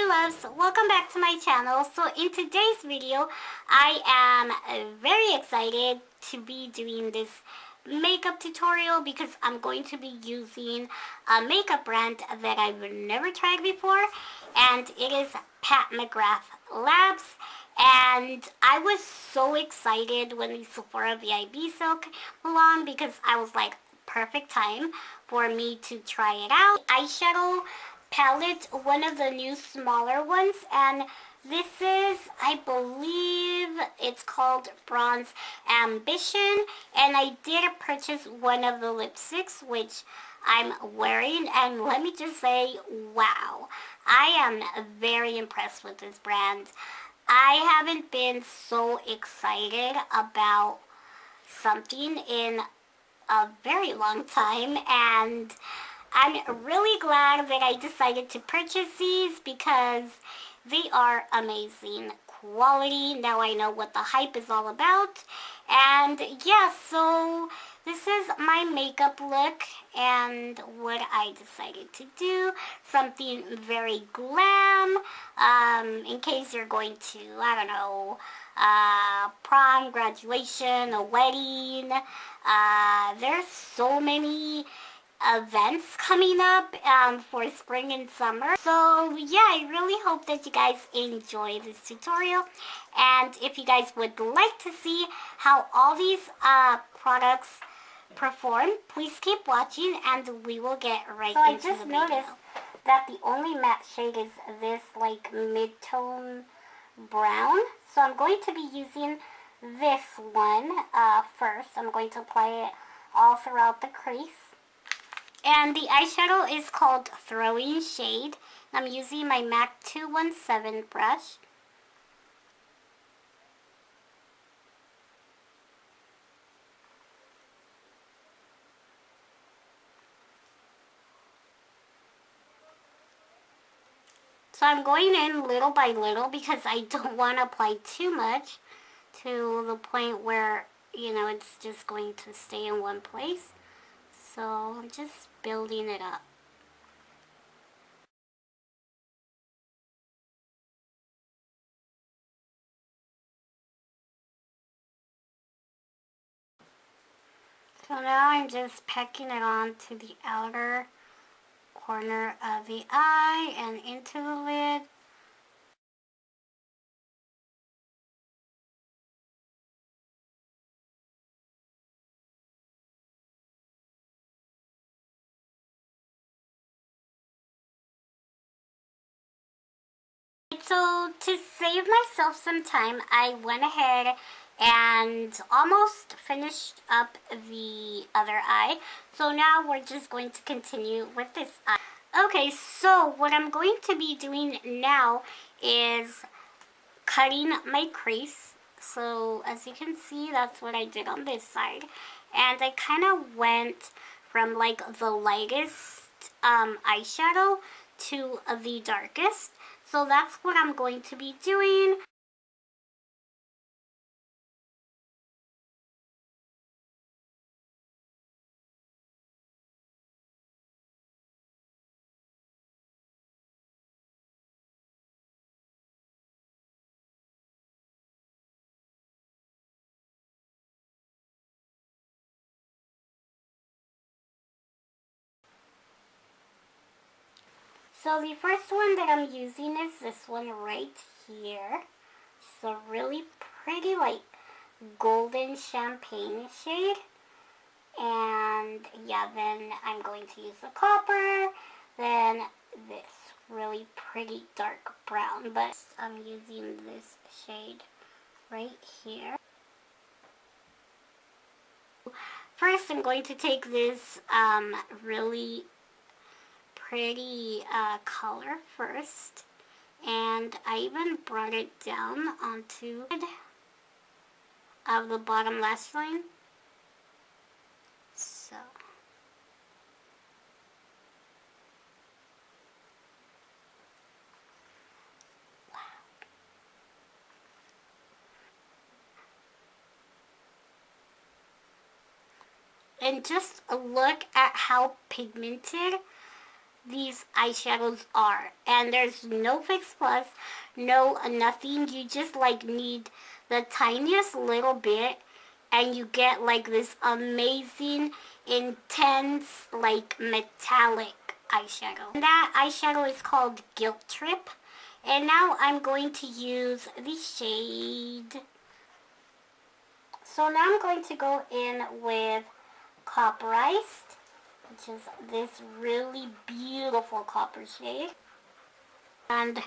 loves, welcome back to my channel. So in today's video, I am very excited to be doing this makeup tutorial because I'm going to be using a makeup brand that I've never tried before, and it is McGrath Labs. And I was so excited when the Sephora VIP sale came along because I was like, perfect time for me to try it out. Eyeshadow palette, one of the new smaller ones, and this is, I believe it's called Bronze Ambition, and I did purchase one of the lipsticks which I'm wearing, and let me just say, wow, I am very impressed with this brand. I haven't been so excited about something in a very long time, and I'm really glad that I decided to purchase these because they are amazing quality. Now I know what the hype is all about. And yeah, so this is my makeup look and what I decided to do. Something very glam, in case you're going to, I don't know, prom, graduation, a wedding. There's so many events coming up for spring and summer. So yeah, I really hope that you guys enjoy this tutorial, and if you guys would like to see how all these products perform, please keep watching and we will get right into the video. So I just noticed that the only matte shade is this like mid-tone brown, so I'm going to be using this one first. I'm going to apply it all throughout the crease. And the eyeshadow is called Throwing Shade. I'm using my MAC 217 brush. So I'm going in little by little because I don't want to apply too much to the point where, you know, it's just going to stay in one place. So I'm just building it up. So now I'm just packing it on to the outer corner of the eye and into the lid. So to save myself some time, I went ahead and almost finished up the other eye. So now we're just going to continue with this eye. Okay, so what I'm going to be doing now is cutting my crease. So as you can see, that's what I did on this side. And I kind of went from like the lightest eyeshadow to the darkest. So that's what I'm going to be doing. So the first one that I'm using is this one right here. It's a really pretty like golden champagne shade. And yeah, then I'm going to use the copper, then this really pretty dark brown, but I'm using this shade right here. First, I'm going to take this really pretty color first, and I even brought it down onto of the bottom lash line. So and just look at how pigmented these eyeshadows are. And there's no Fix Plus, no nothing. You just like need the tiniest little bit and you get like this amazing, intense, like metallic eyeshadow. And that eyeshadow is called Guilt Trip. And now I'm going to use the shade. So now I'm going to go in with Copperized, which is this really beautiful copper shade. And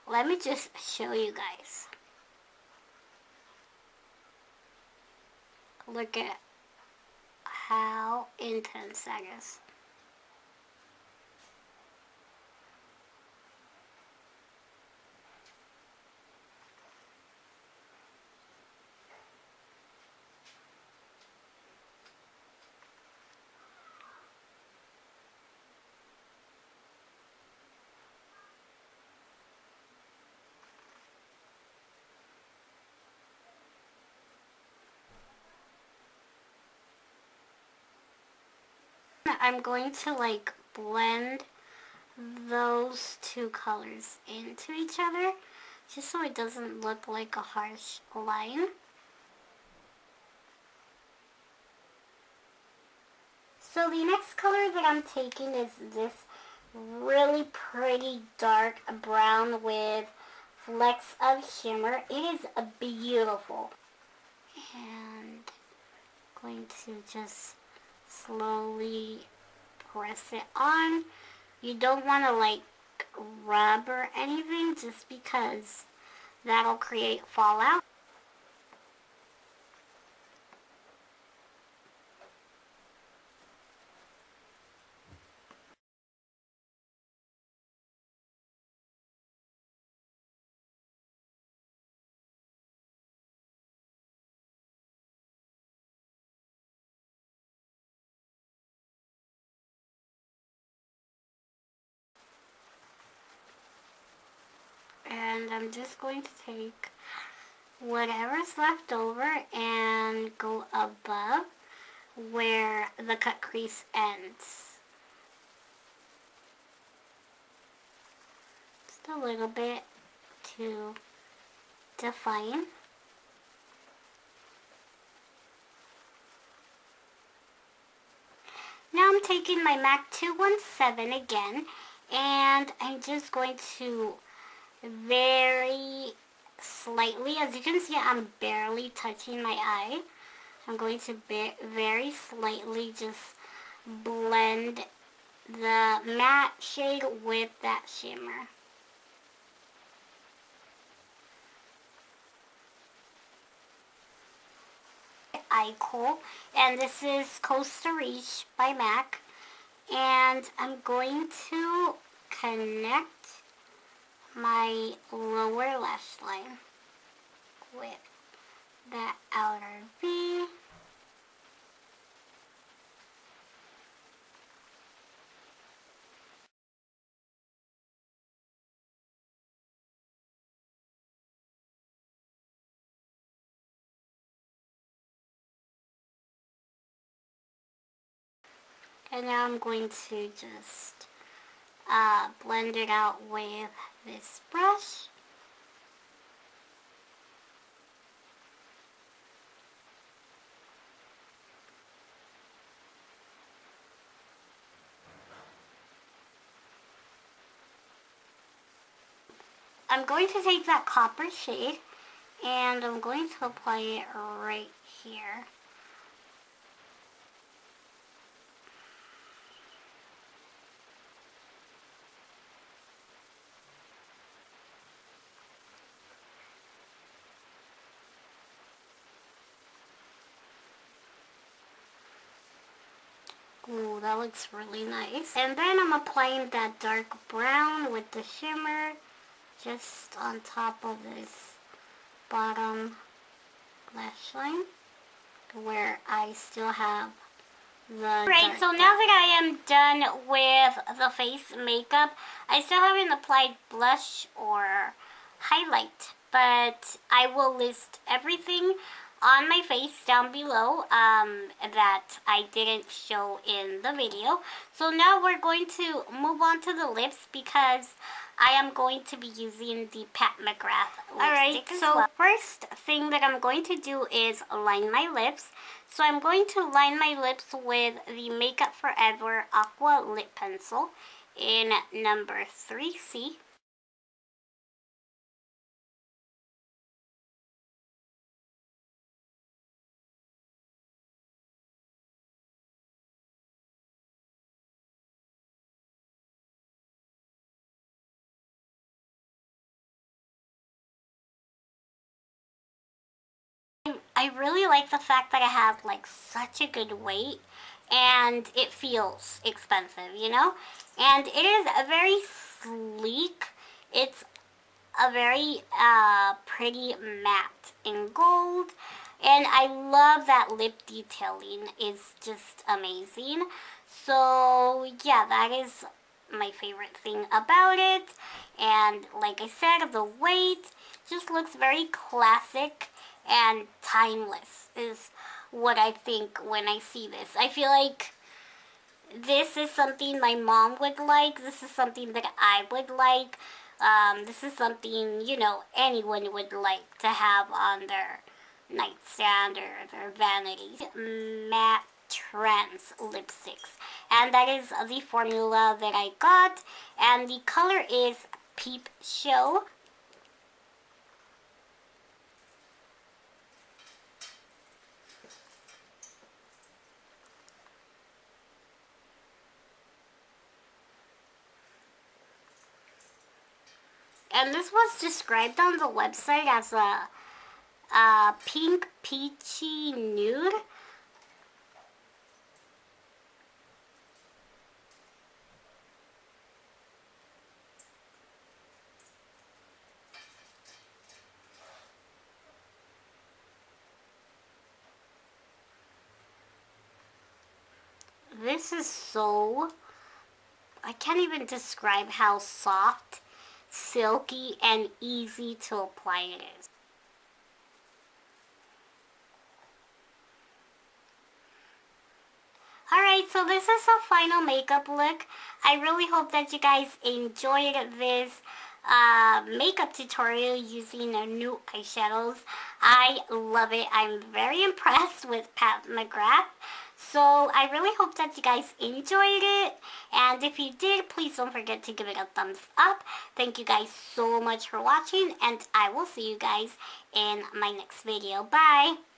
let me just show you guys. Look at how intense that is. I'm going to like blend those two colors into each other just so it doesn't look like a harsh line. So the next color that I'm taking is this really pretty dark brown with flecks of shimmer. It is beautiful. And I'm going to just slowly press it on. You don't want to like rub or anything just because that'll create fallout. And I'm just going to take whatever's left over and go above where the cut crease ends. Just a little bit to define. Now I'm taking my MAC 217 again, and I'm just going to very slightly, as you can see, I'm barely touching my eye. I'm going to very slightly just blend the matte shade with that shimmer. Eye khol, and this is Costa Riche by MAC, and I'm going to connect my lower lash line with that outer V. And now I'm going to just blend it out with this brush. I'm going to take that copper shade and I'm going to apply it right here. Ooh, that looks really nice. And then I'm applying that dark brown with the shimmer just on top of this bottom lash line where I still have the Right, so now that I am done with the face makeup, I still haven't applied blush or highlight, but I will list everything on my face down below that I didn't show in the video. So now we're going to move on to the lips because I am going to be using the Pat McGrath lipstick. Alright, so first thing that I'm going to do is line my lips. So I'm going to line my lips with the Makeupforever Aqua Lip Pencil in number 3C. I really like the fact that I have like such a good weight and it feels expensive, you know? And it is a very sleek. It's a very pretty matte in gold. And I love that lip detailing. It's just amazing. So yeah, that is my favorite thing about it. And like I said, the weight just looks very classic and timeless is what I think when I see this. I feel like this is something my mom would like. This is something that I would like. This is something, you know, anyone would like to have on their nightstand or their vanity. Matte Trends lipsticks. And that is the formula that I got. And the color is Peep Show. And this was described on the website as a pink peachy nude. This is so, I can't even describe how soft, silky, and easy to apply it is. Alright, so this is a final makeup look. I really hope that you guys enjoyed this makeup tutorial using new eyeshadows. I love it. I'm very impressed with Pat McGrath. So I really hope that you guys enjoyed it. And if you did, please don't forget to give it a thumbs up. Thank you guys so much for watching. And I will see you guys in my next video. Bye!